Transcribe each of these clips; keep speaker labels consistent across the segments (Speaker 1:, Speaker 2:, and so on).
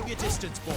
Speaker 1: your distance, boy.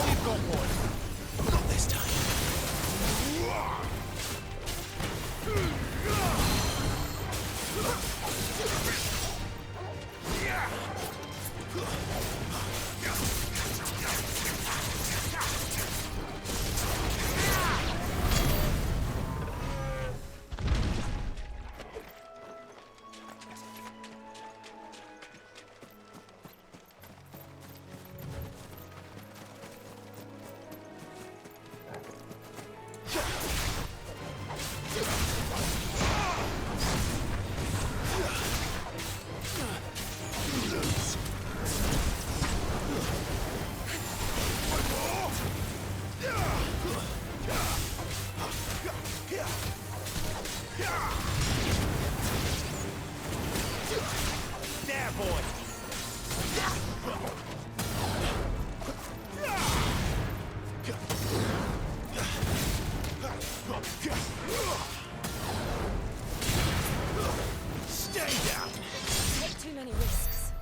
Speaker 1: We've got one. Not this time. There, boy! Stay down!
Speaker 2: Take too many risks.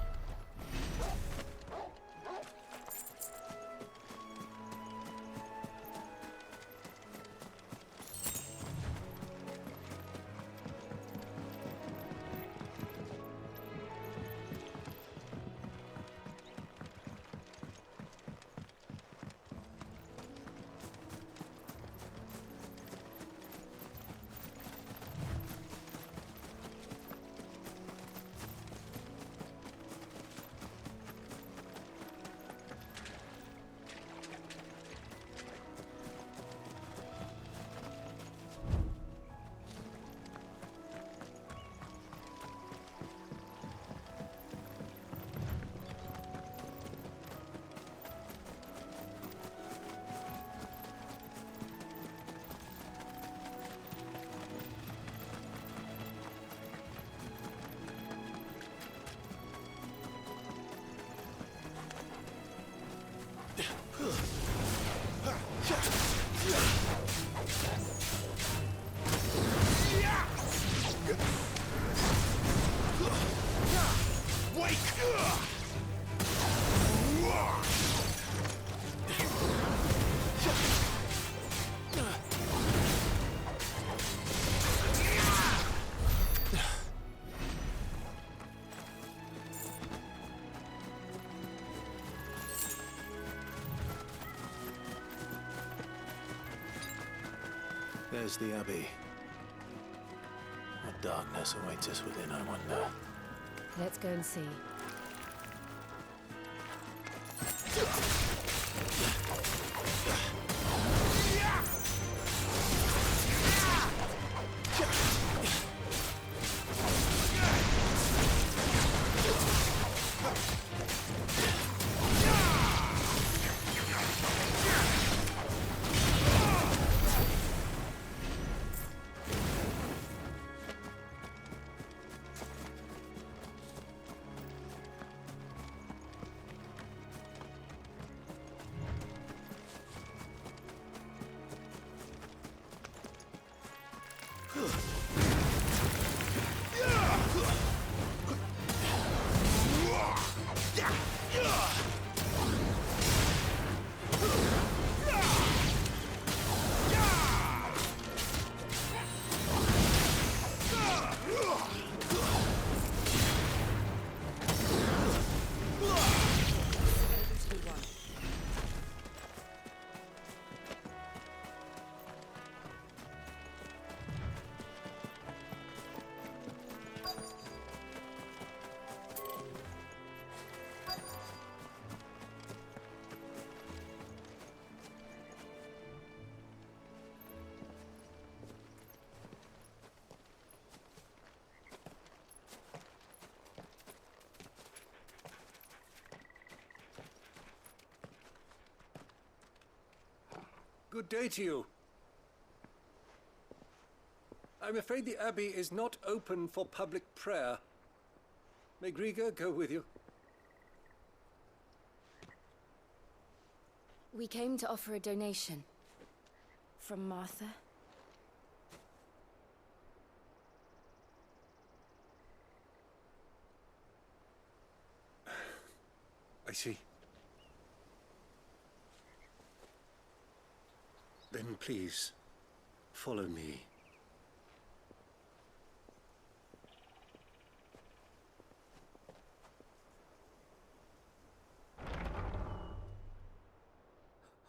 Speaker 1: There's the Abbey. What darkness awaits us within, I wonder.
Speaker 2: Let's go and see.
Speaker 3: Good day to you. I'm afraid the Abbey is not open for public prayer. May Griga go with you?
Speaker 2: We came to offer a donation. From Martha.
Speaker 3: I see. Then please, follow me.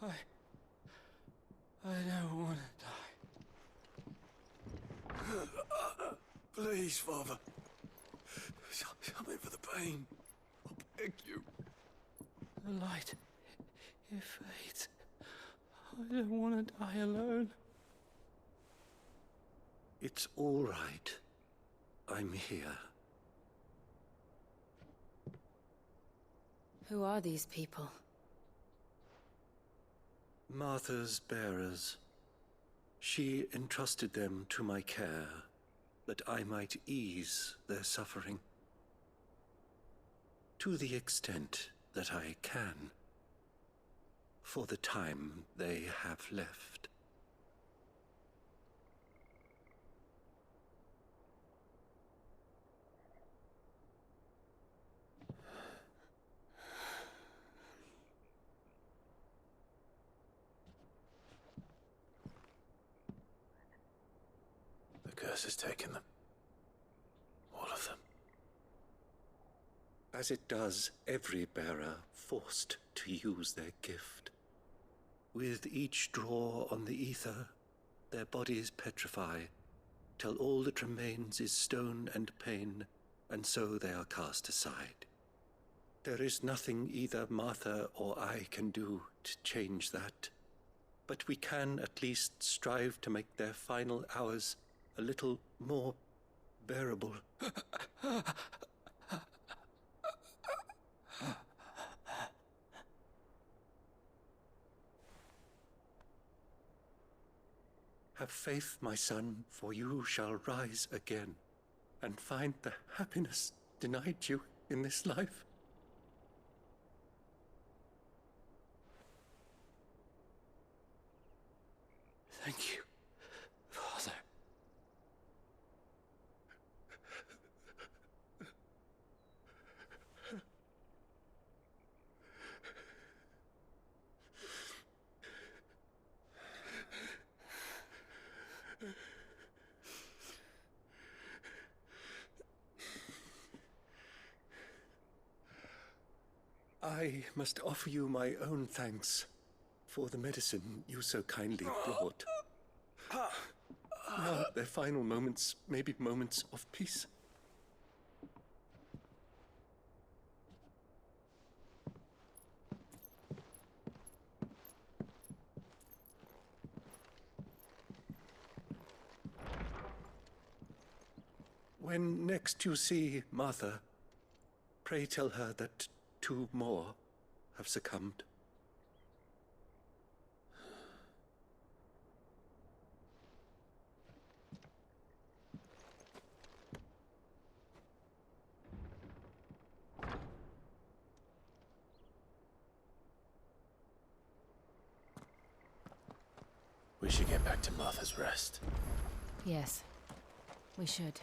Speaker 4: I don't want to die.
Speaker 3: Please, Father. Something for the pain. I beg you.
Speaker 4: The light, it fades. I don't want to die alone.
Speaker 3: It's all right. I'm here.
Speaker 2: Who are these people?
Speaker 3: Martha's bearers. She entrusted them to my care, that I might ease their suffering. To the extent that I can, for the time they have left.
Speaker 1: The curse has taken them. All of them.
Speaker 3: As it does every bearer forced to use their gift. With each draw on the ether, their bodies petrify, till all that remains is stone and pain, and so they are cast aside. There is nothing either Martha or I can do to change that, but we can at least strive to make their final hours a little more bearable. Have faith, my son, for you shall rise again and find the happiness denied you in this life.
Speaker 4: Thank you, Father.
Speaker 3: I must offer you my own thanks for the medicine you so kindly brought. Now their final moments may be moments of peace. When next you see Martha, pray tell her that 2 more have succumbed.
Speaker 1: We should get back to Martha's Rest.
Speaker 2: Yes, we should.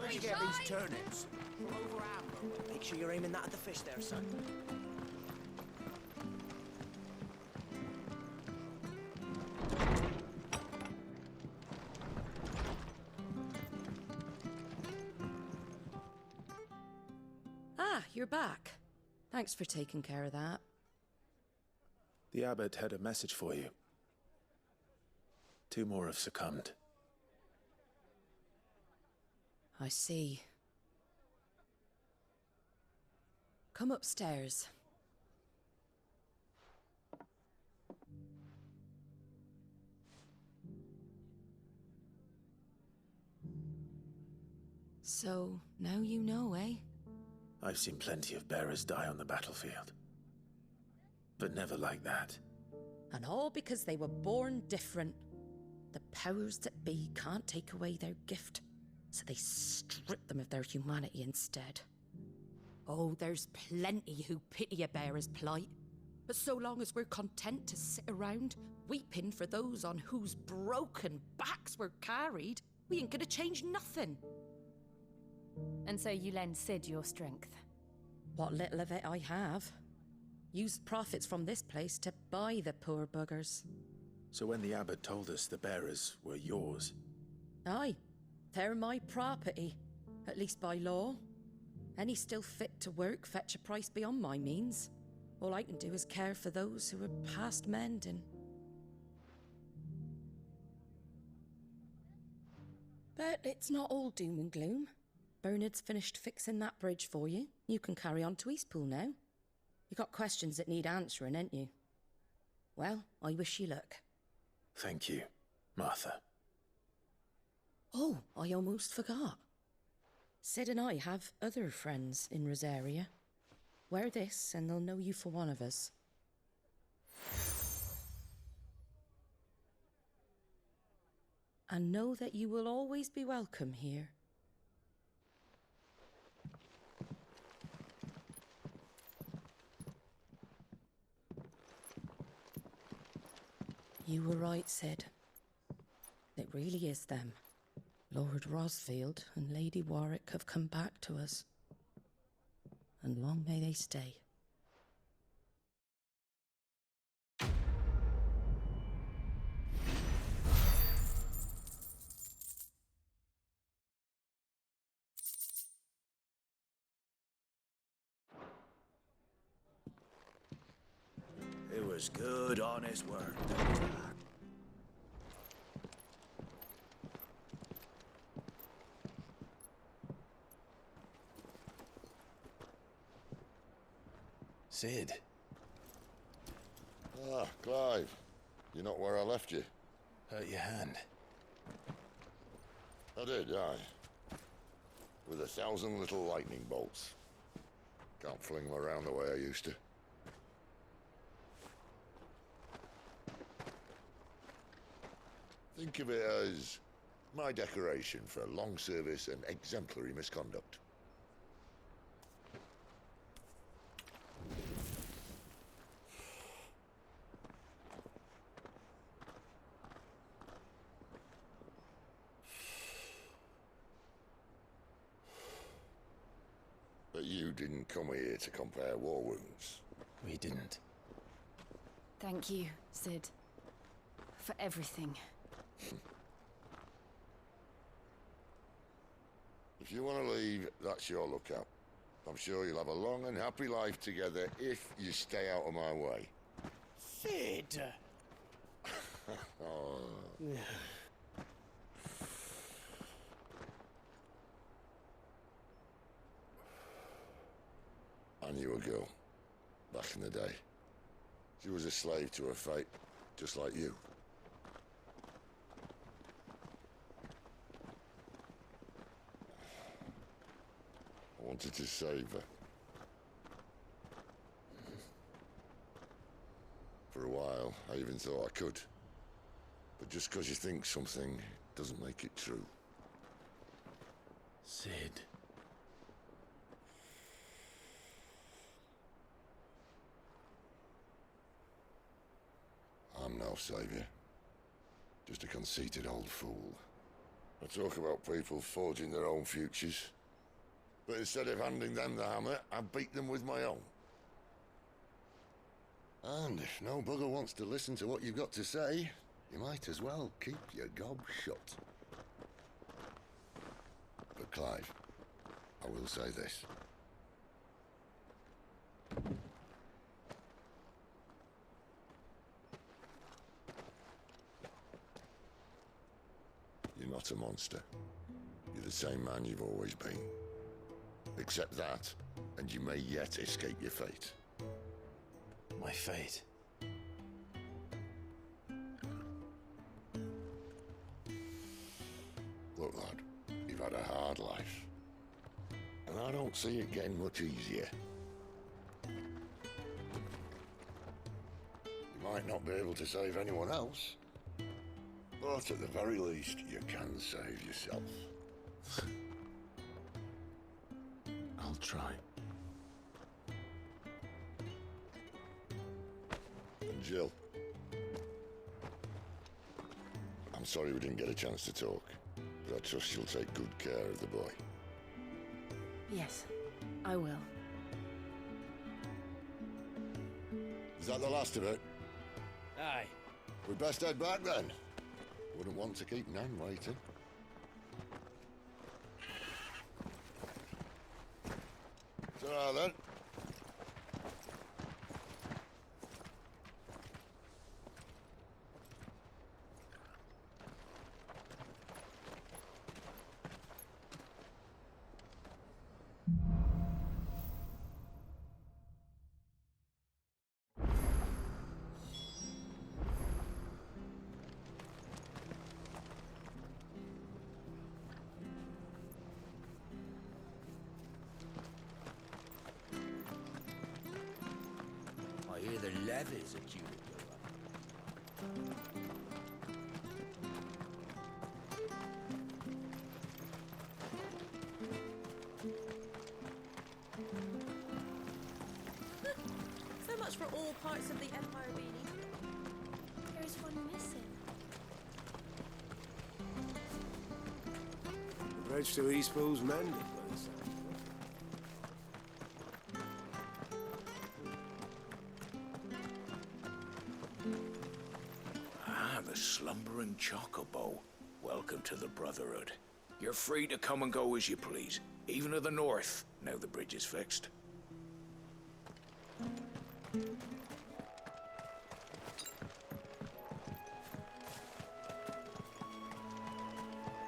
Speaker 5: Where'd you get these turnips? Over ammo. Make sure you're aiming that at the fish there, son.
Speaker 6: Ah, you're back. Thanks for taking care of that.
Speaker 1: The abbot had a message for you. 2 more have succumbed.
Speaker 6: I see. Come upstairs. So, now you know, eh?
Speaker 1: I've seen plenty of bearers die on the battlefield. But never like that.
Speaker 6: And all because they were born different. The powers that be can't take away their gift, so they strip them of their humanity instead. Oh, there's plenty who pity a bearer's plight. But so long as we're content to sit around, weeping for those on whose broken backs we're carried, we ain't gonna change nothing.
Speaker 2: And so you lend Sid your strength.
Speaker 6: What little of it I have. Used profits from this place to buy the poor buggers.
Speaker 1: So when the abbot told us the bearers were yours...
Speaker 6: Aye, they're my property, at least by law. Any still fit to work fetch a price beyond my means. All I can do is care for those who are past mending. But it's not all doom and gloom. Bernard's finished fixing that bridge for you. You can carry on to Eastpool now. You got questions that need answering, ain't you? Well, I wish you luck.
Speaker 1: Thank you, Martha.
Speaker 6: Oh, I almost forgot. Sid and I have other friends in Rosaria. Wear this and they'll know you for one of us. And know that you will always be welcome here. You were right, Sid. It really is them. Lord Rosfield and Lady Warwick have come back to us. And long may they stay.
Speaker 5: It was good, honest work.
Speaker 1: Sid.
Speaker 7: Ah, Clive. You're not where I left you.
Speaker 1: Hurt your hand.
Speaker 7: I did, aye. With 1,000 little lightning bolts. Can't fling them around the way I used to. Think of it as my decoration for long service and exemplary misconduct. But you didn't come here to compare war wounds.
Speaker 1: We didn't.
Speaker 2: Thank you, Sid. For everything.
Speaker 7: If you want to leave, that's your lookout. I'm sure you'll have a long and happy life together if you stay out of my way.
Speaker 5: Sid!
Speaker 7: Oh. I knew a girl, back in the day. She was a slave to her fate, just like you. I wanted to save her. For a while, I even thought I could. But just because you think something doesn't make it true.
Speaker 1: Sid.
Speaker 7: I'm no savior. Just a conceited old fool. I talk about people forging their own futures. But instead of handing them the hammer, I beat them with my own. And if no bugger wants to listen to what you've got to say, you might as well keep your gob shut. But Clive, I will say this. You're not a monster. You're the same man you've always been. Accept that, and you may yet escape your fate.
Speaker 1: My fate.
Speaker 7: Look, lad, you've had a hard life. And I don't see it getting much easier. You might not be able to save anyone else, but at the very least, you can save yourself.
Speaker 1: I'll try.
Speaker 7: And Jill, I'm sorry we didn't get a chance to talk, but I trust you'll take good care of the boy.
Speaker 2: Yes, I will.
Speaker 7: Is that the last of it?
Speaker 4: Aye.
Speaker 7: We'd best head back then. Wouldn't want to keep Nan waiting. Ta-ra then.
Speaker 5: I hear the levies are due to go up.
Speaker 8: So much for all parts of the Empire being equal.
Speaker 2: There's one missing.
Speaker 9: The bridge to Eastpool's mended, by the sound of it.
Speaker 5: Ah, the slumbering chocobo. Welcome to the Brotherhood. You're free to come and go as you please, even to the north, now the bridge is fixed.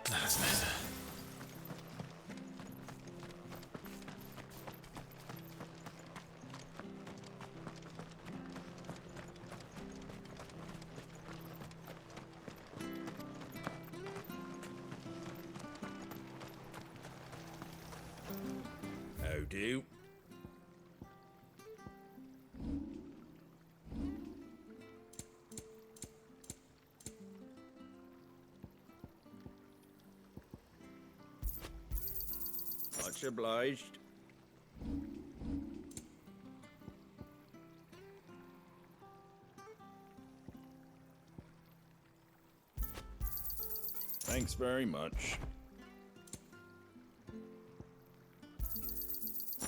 Speaker 1: That's better.
Speaker 5: How do? Much obliged. Thanks very much.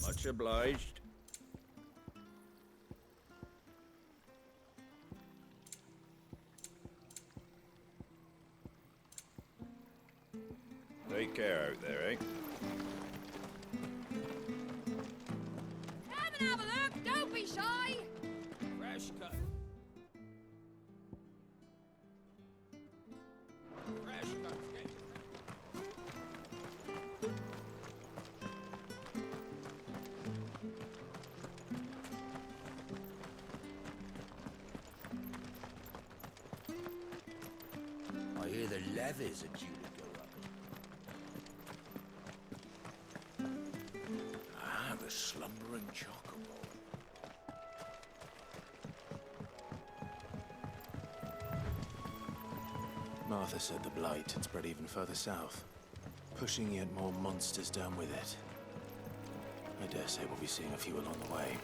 Speaker 5: Much obliged. Take care out there, eh?
Speaker 2: Come and have a look! Don't be shy!
Speaker 5: Fresh cut. Fresh cut. I hear the levies are due to go up. Ah, the slumbering chocobo.
Speaker 1: Martha said the blight had spread even further south. pushing yet more monsters down with it. I dare say we'll be seeing a few along the way.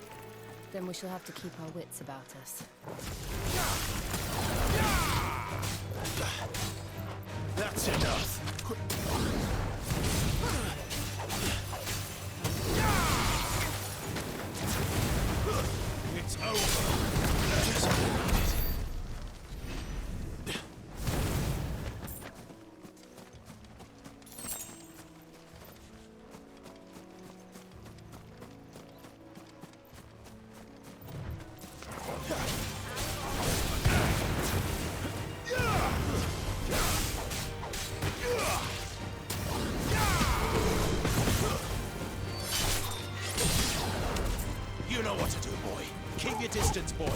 Speaker 2: Then we shall have to keep our wits about us.
Speaker 1: That's enough! It's over! You know what to do, boy. Keep your distance, boy.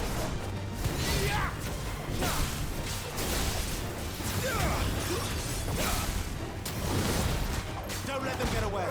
Speaker 1: Don't let them get away.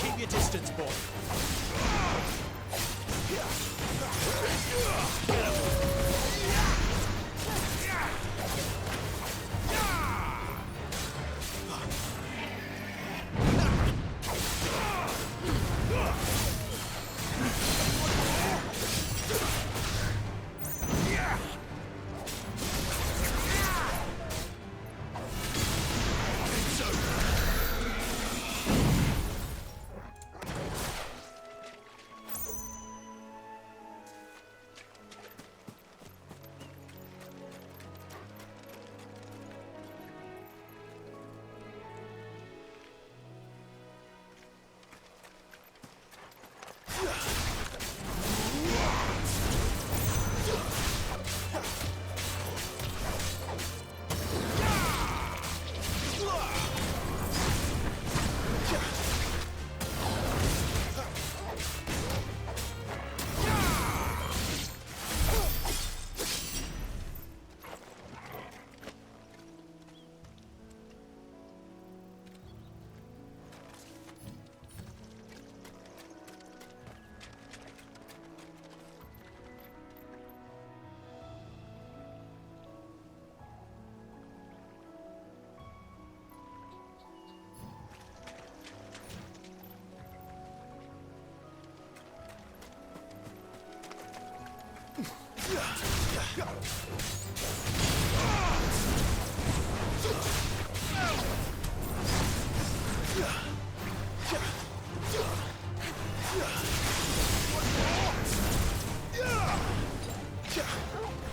Speaker 1: Keep your distance, boy.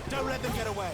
Speaker 9: Don't let them get away.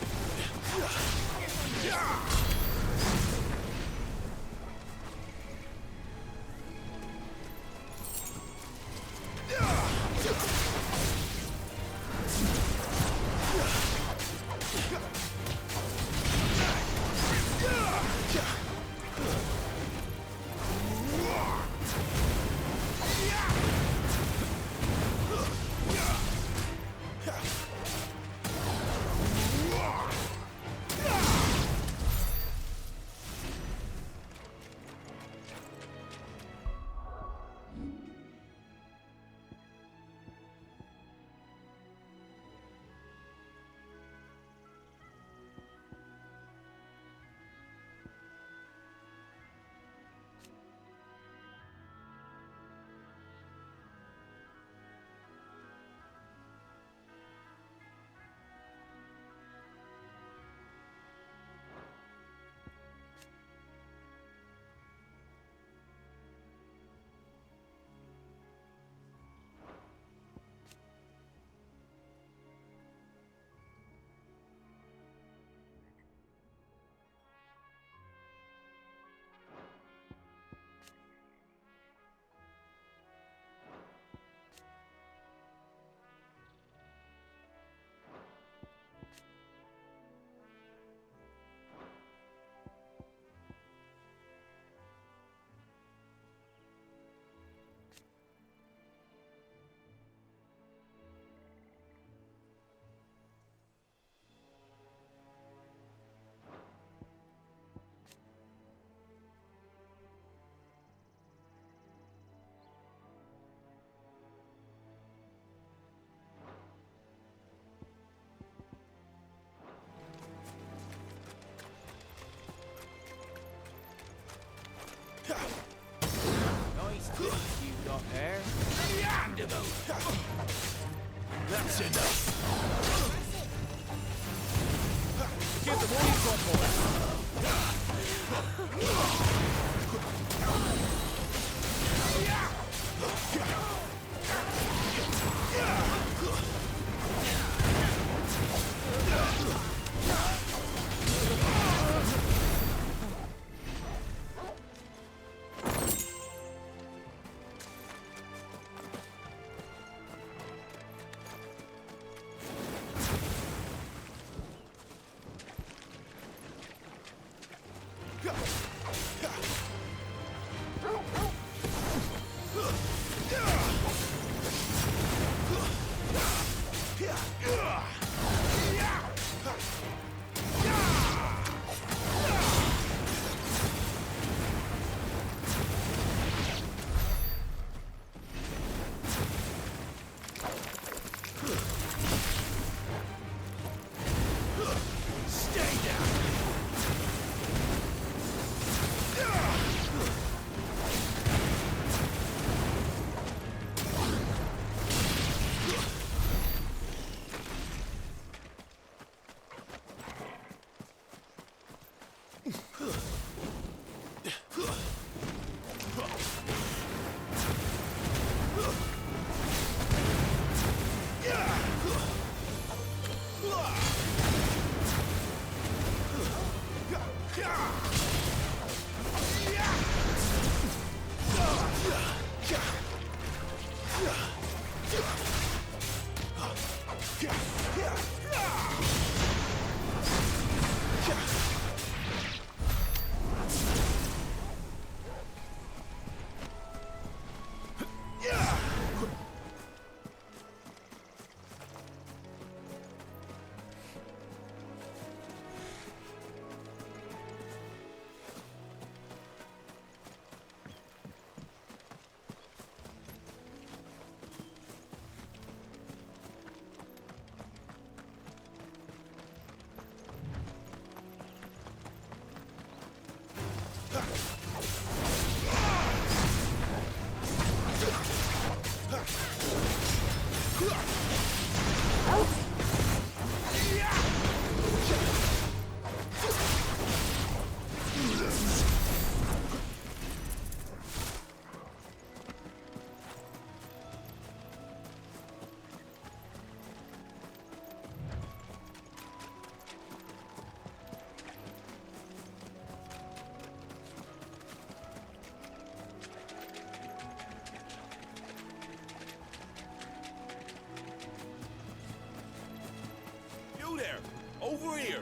Speaker 9: Nice tips you got there. That's enough. Give them all you've got,
Speaker 10: You there! Over here!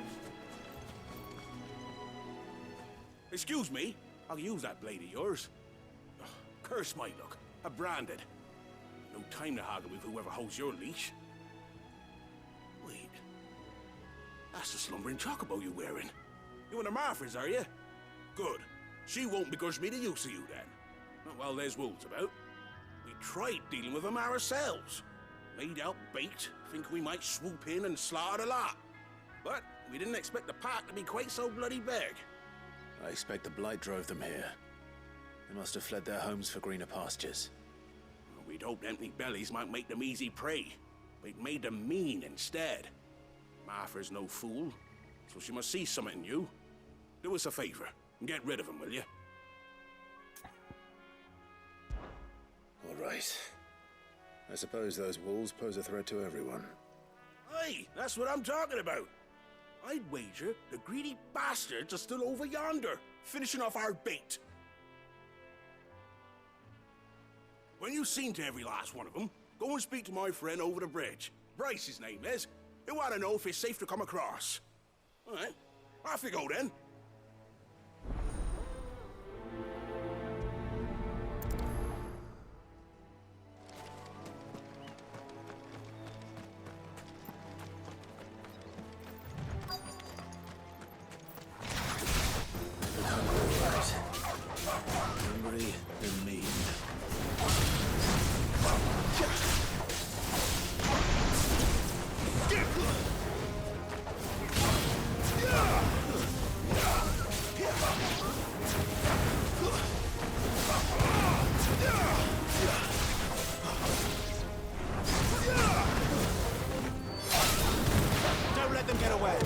Speaker 10: Excuse me, I'll use that blade of yours. Ugh, curse my luck. I'm branded. No time to haggle with whoever holds your leash. Wait. That's the slumbering chocobo you're wearing. You and the Marfers, are you? Good. She won't begrudge me the use of you, then. Not while there's wolves about. We tried dealing with them ourselves. Made out baked, think we might swoop in and slaughter the lot. But we didn't expect the pack to be quite so bloody big.
Speaker 1: I expect the blight drove them here. They must have fled their homes for greener pastures.
Speaker 10: Well, we'd hoped empty bellies might make them easy prey, but it made them mean instead. Martha's no fool, so she must see something in you. Do us a favor and get rid of them, will you?
Speaker 1: All right. I suppose those wolves pose a threat to everyone.
Speaker 10: Hey, that's what I'm talking about. I'd wager the greedy bastards are still over yonder, finishing off our bait. When you've seen to every last one of them, go and speak to my friend over the bridge. Bryce, his name is. He'll want to know if it's safe to come across. All right, off you go then.
Speaker 1: Hungry and mean.
Speaker 9: Don't let them get away.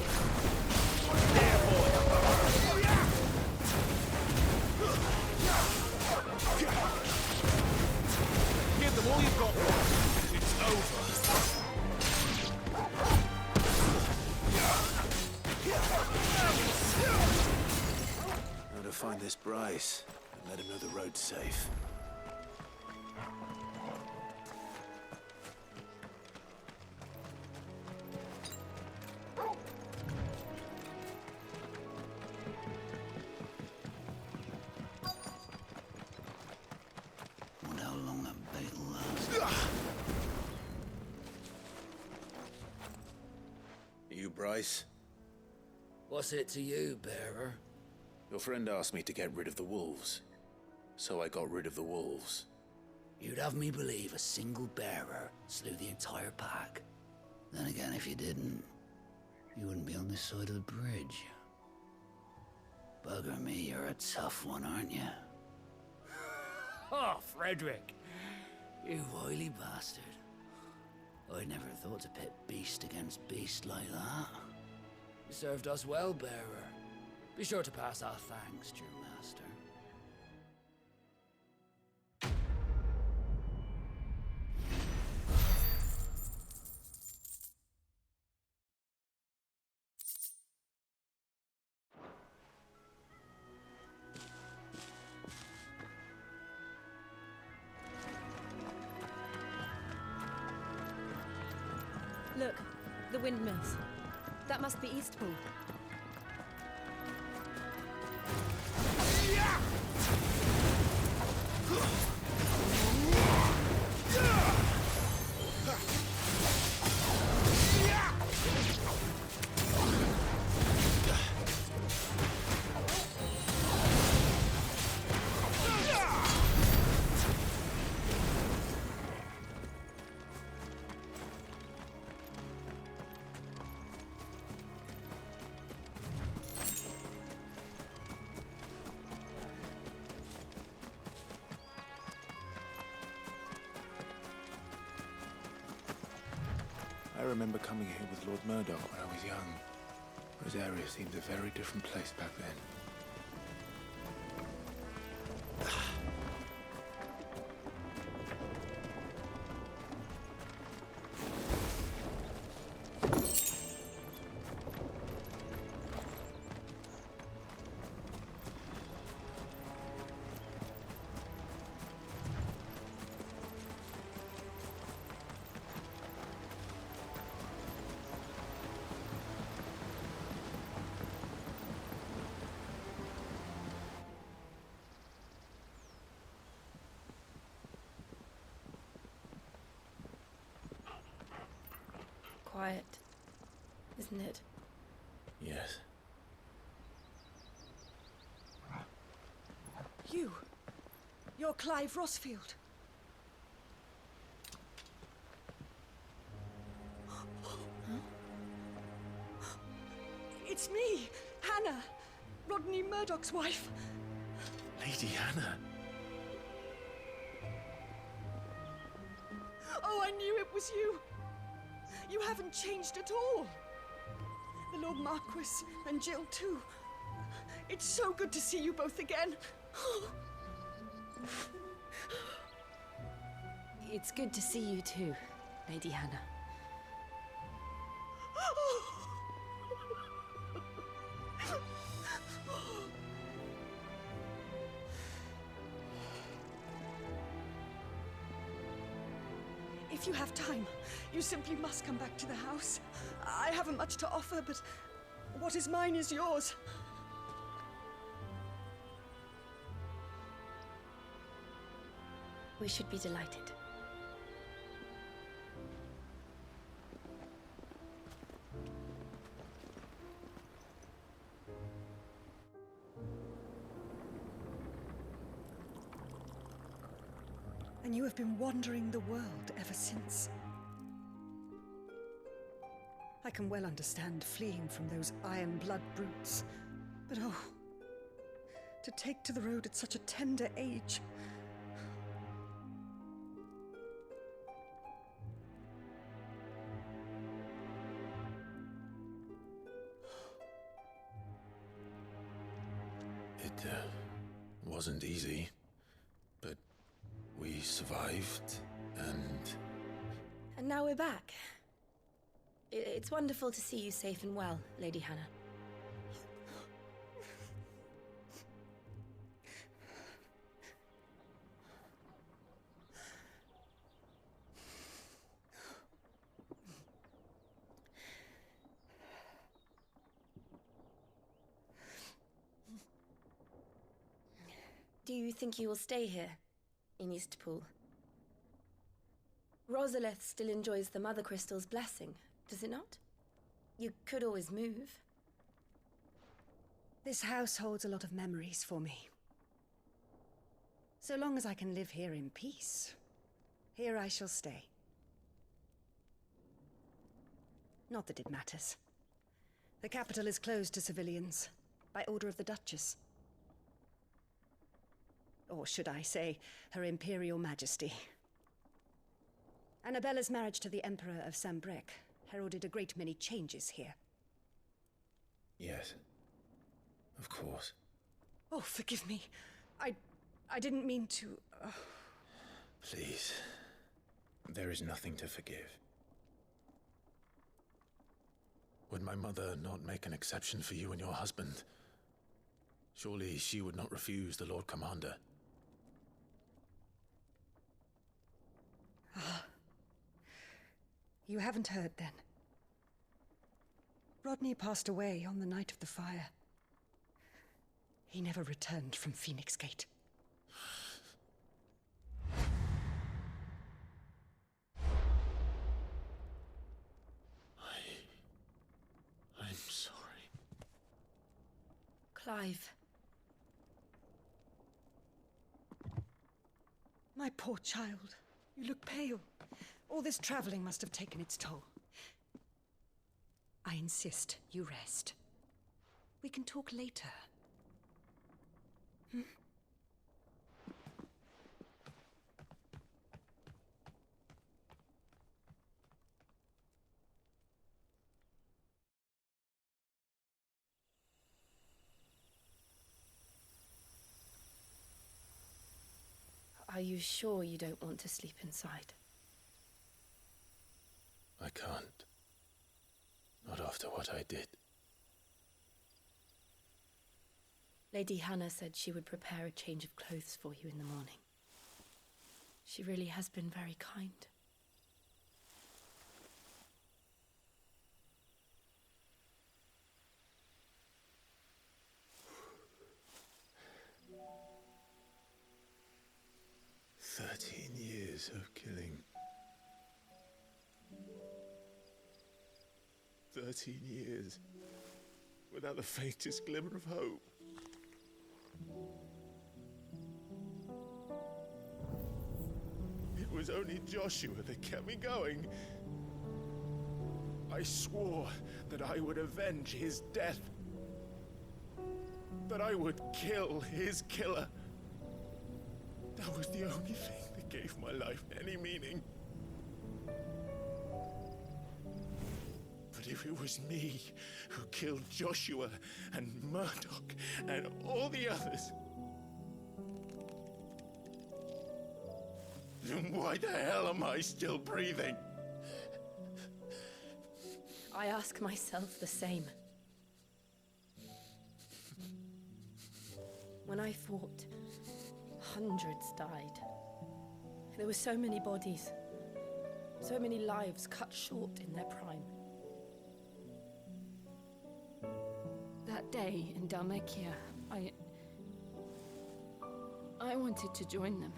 Speaker 9: Give them all you've got. It's over.
Speaker 1: Now to find this Bryce and let him know the road's safe.
Speaker 4: Wonder how long that bait will last.
Speaker 1: You Bryce?
Speaker 4: What's it to you, bearer?
Speaker 1: Your friend asked me to get rid of the wolves. So I got rid of the wolves.
Speaker 4: You'd have me believe a single bearer slew the entire pack. Then again, if you didn't, you wouldn't be on this side of the bridge. Bugger me, you're a tough one, aren't you? Oh, Frederick! You wily bastard. I'd never thought to pit beast against beast like that. You served us well, bearer. Be sure to pass our thanks to your master.
Speaker 8: Look, the windmills. That must be Eastpool.
Speaker 1: I remember coming here with Lord Murdoch when I was young. Rosaria seemed a very different place back then.
Speaker 8: quiet, isn't it?
Speaker 1: Yes.
Speaker 11: You're Clive Rossfield. It's me, Hannah, Rodney Murdoch's wife.
Speaker 1: Lady Hannah.
Speaker 11: Oh, I knew it was you. You haven't changed at all. The Lord Marquis and Jill too. It's so good to see you both again.
Speaker 2: It's good to see you too, Lady Hannah.
Speaker 11: If you have time, you simply must come back to the house. I haven't much to offer, but what is mine is yours.
Speaker 8: We should be delighted.
Speaker 11: And you have been wandering the world ever since. I can well understand fleeing from those iron blood brutes, but oh, to take to the road at such a tender age.
Speaker 1: It wasn't easy, but we survived, and...
Speaker 8: And now we're back. It's wonderful to see you safe and well, Lady Hannah. Do you think you will stay here, in Eastpool? Rosalith still enjoys the Mother Crystal's blessing, does it not? You could always move.
Speaker 11: This house holds a lot of memories for me. So long as I can live here in peace, here I shall stay. Not that it matters. The capital is closed to civilians, by order of the Duchess. Or should I say, Her Imperial Majesty. Annabella's marriage to the Emperor of Sambrec heralded a great many changes here.
Speaker 1: Yes. Of course.
Speaker 11: Oh, forgive me. I didn't mean to...
Speaker 1: Please. There is nothing to forgive. Would my mother not make an exception for you and your husband? Surely she would not refuse the Lord Commander.
Speaker 11: You haven't heard, then. Rodney passed away on the night of the fire. He never returned from Phoenix Gate.
Speaker 1: I'm sorry.
Speaker 8: Clive.
Speaker 11: My poor child. You look pale. All this traveling must have taken its toll. I insist you rest. We can talk later. Hmm?
Speaker 8: Are you sure you don't want to sleep inside?
Speaker 1: I can't. Not after what I did.
Speaker 8: Lady Hannah said she would prepare a change of clothes for you in the morning. She really has been very kind.
Speaker 1: "13 years of killing. 13 years, without the faintest glimmer of hope. It was only Joshua that kept me going. I swore that I would avenge his death. That I would kill his killer. That was the only thing that gave my life any meaning. But if it was me who killed Joshua and Murdoch and all the others, then why the hell am I still breathing?
Speaker 8: I ask myself the same. When I fought, hundreds died. There were so many bodies, so many lives cut short in their prime. That day in Dalmekia, I wanted to join them.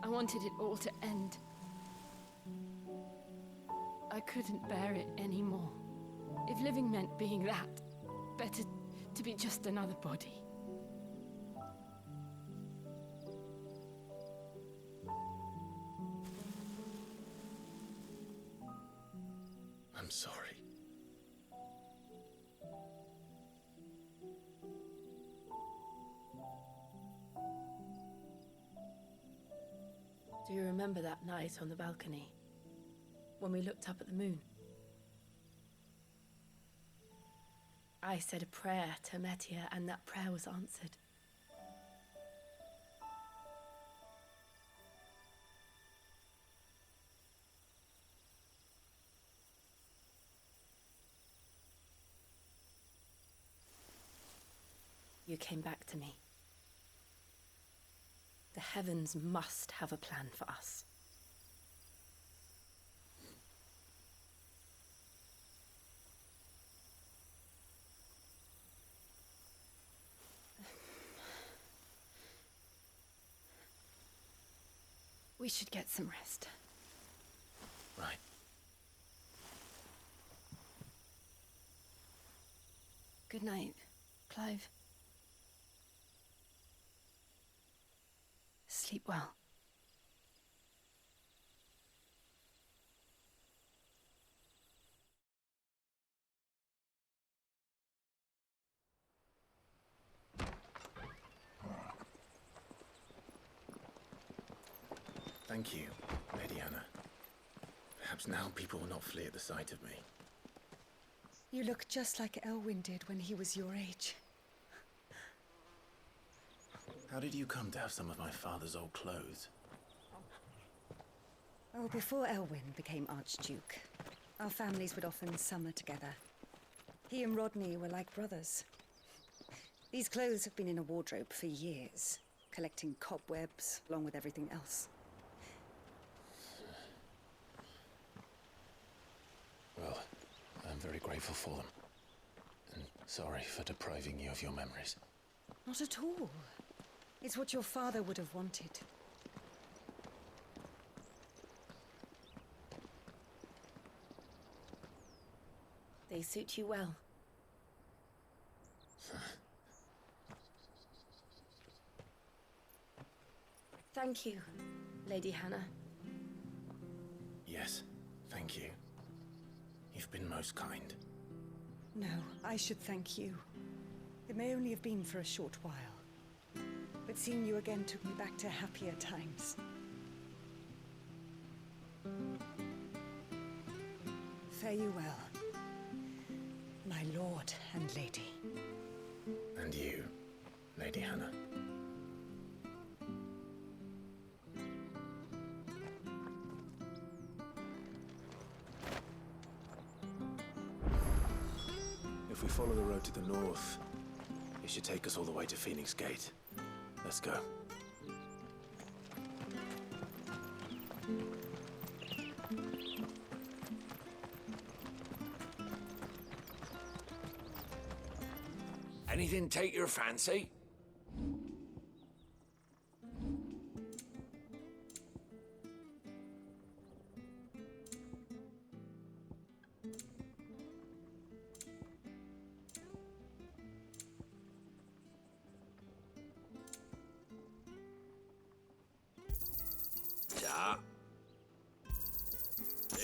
Speaker 8: I wanted it all to end. I couldn't bear it anymore. If living meant being that, better to be just another body.
Speaker 1: I'm sorry.
Speaker 8: Do you remember that night on the balcony? When we looked up at the moon? I said a prayer to Metia, and that prayer was answered. You came back to me. The heavens must have a plan for us. We should get some rest.
Speaker 1: Right.
Speaker 8: Good night, Clive. Sleep well.
Speaker 1: Thank you, Lady Hannah. Perhaps now people will not flee at the sight of me.
Speaker 11: You look just like Elwyn did when he was your age.
Speaker 1: How did you come to have some of my father's old clothes?
Speaker 11: Oh, before Elwyn became Archduke, our families would often summer together. He and Rodney were like brothers. These clothes have been in a wardrobe for years, collecting cobwebs along with everything else.
Speaker 1: Well, I'm very grateful for them. And sorry for depriving you of your memories.
Speaker 11: Not at all. It's what your father would have wanted.
Speaker 8: They suit you well. Thank you, Lady Hannah.
Speaker 1: Yes, thank you. You've been most kind.
Speaker 11: No, I should thank you. It may only have been for a short while, but seeing you again took me back to happier times. Fare you well, my lord and lady.
Speaker 1: And you, Lady Hannah. If we follow the road to the north, it should take us all the way to Phoenix Gate. Let's go.
Speaker 5: Anything take your fancy?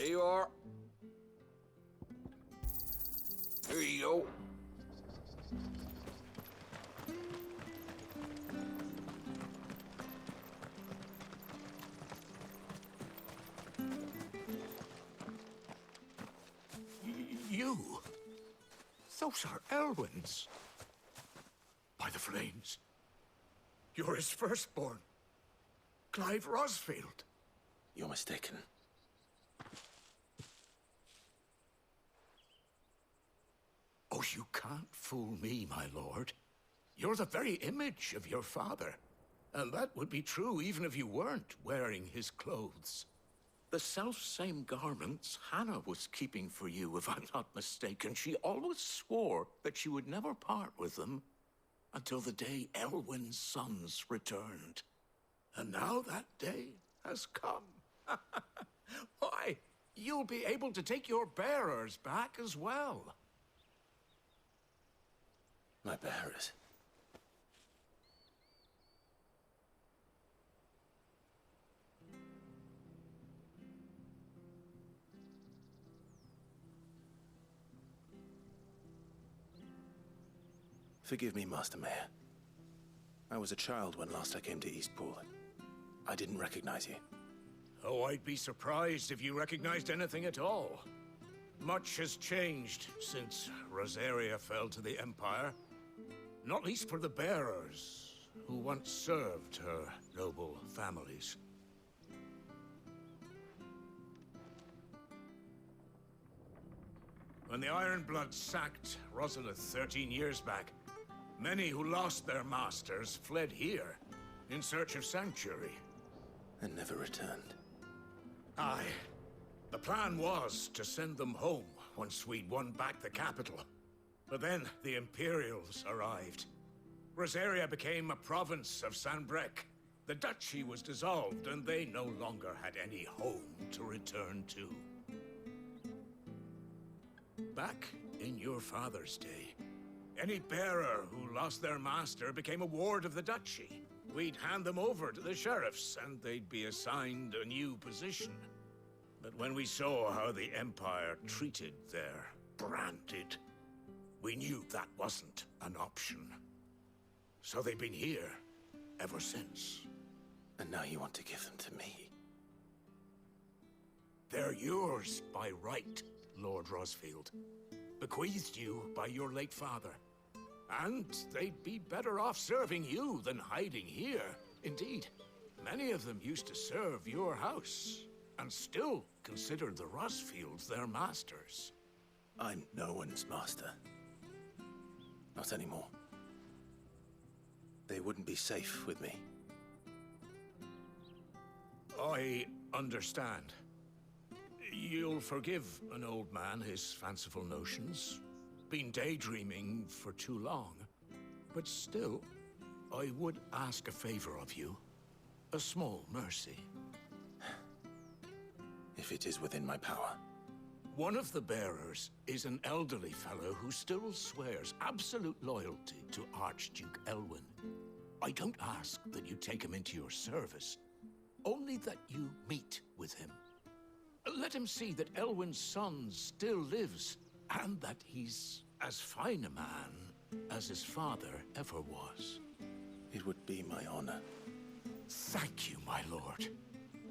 Speaker 5: There you are. Here you go.
Speaker 9: You? Those are Elwyn's. By the flames. You're his firstborn. Clive Rosfield.
Speaker 1: You're mistaken.
Speaker 9: Oh, you can't fool me, my lord. You're the very image of your father. And that would be true even if you weren't wearing his clothes. The self-same garments Hannah was keeping for you, if I'm not mistaken. She always swore that she would never part with them until the day Elwyn's sons returned. And now that day has come. Why, you'll be able to take your bearers back as well.
Speaker 1: My bearers. Forgive me, Master Mayor. I was a child when last I came to Eastpool. I didn't recognize you.
Speaker 9: Oh, I'd be surprised if you recognized anything at all. Much has changed since Rosaria fell to the Empire. Not least for the bearers, who once served her noble families. When the Ironbloods sacked Rosalith 13 years back, many who lost their masters fled here in search of sanctuary.
Speaker 1: And never returned.
Speaker 9: Aye. The plan was to send them home once we'd won back the capital. But then the Imperials arrived. Rosaria became a province of Sanbreque. The duchy was dissolved, and they no longer had any home to return to. Back in your father's day, any bearer who lost their master became a ward of the duchy. We'd hand them over to the sheriffs, and they'd be assigned a new position. But when we saw how the Empire treated their branded, we knew that wasn't an option. So they've been here ever since.
Speaker 1: And now you want to give them to me?
Speaker 9: They're yours by right, Lord Rosfield. Bequeathed you by your late father. And they'd be better off serving you than hiding here. Indeed, many of them used to serve your house, and still consider the Rosfields their masters.
Speaker 1: I'm no one's master. Not anymore. They wouldn't be safe with me.
Speaker 9: I understand. You'll forgive an old man his fanciful notions. Been daydreaming for too long. But still, I would ask a favor of you. A small mercy.
Speaker 1: If it is within my power.
Speaker 9: One of the bearers is an elderly fellow who still swears absolute loyalty to Archduke Elwyn. I don't ask that you take him into your service, only that you meet with him. Let him see that Elwyn's son still lives, and that he's as fine a man as his father ever was.
Speaker 1: It would be my honor.
Speaker 9: Thank you, my lord.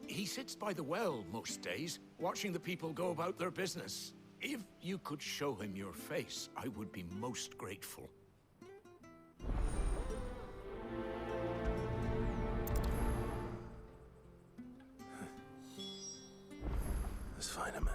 Speaker 9: He sits by the well most days, watching the people go about their business. If you could show him your face, I would be most grateful.
Speaker 1: As fine a man.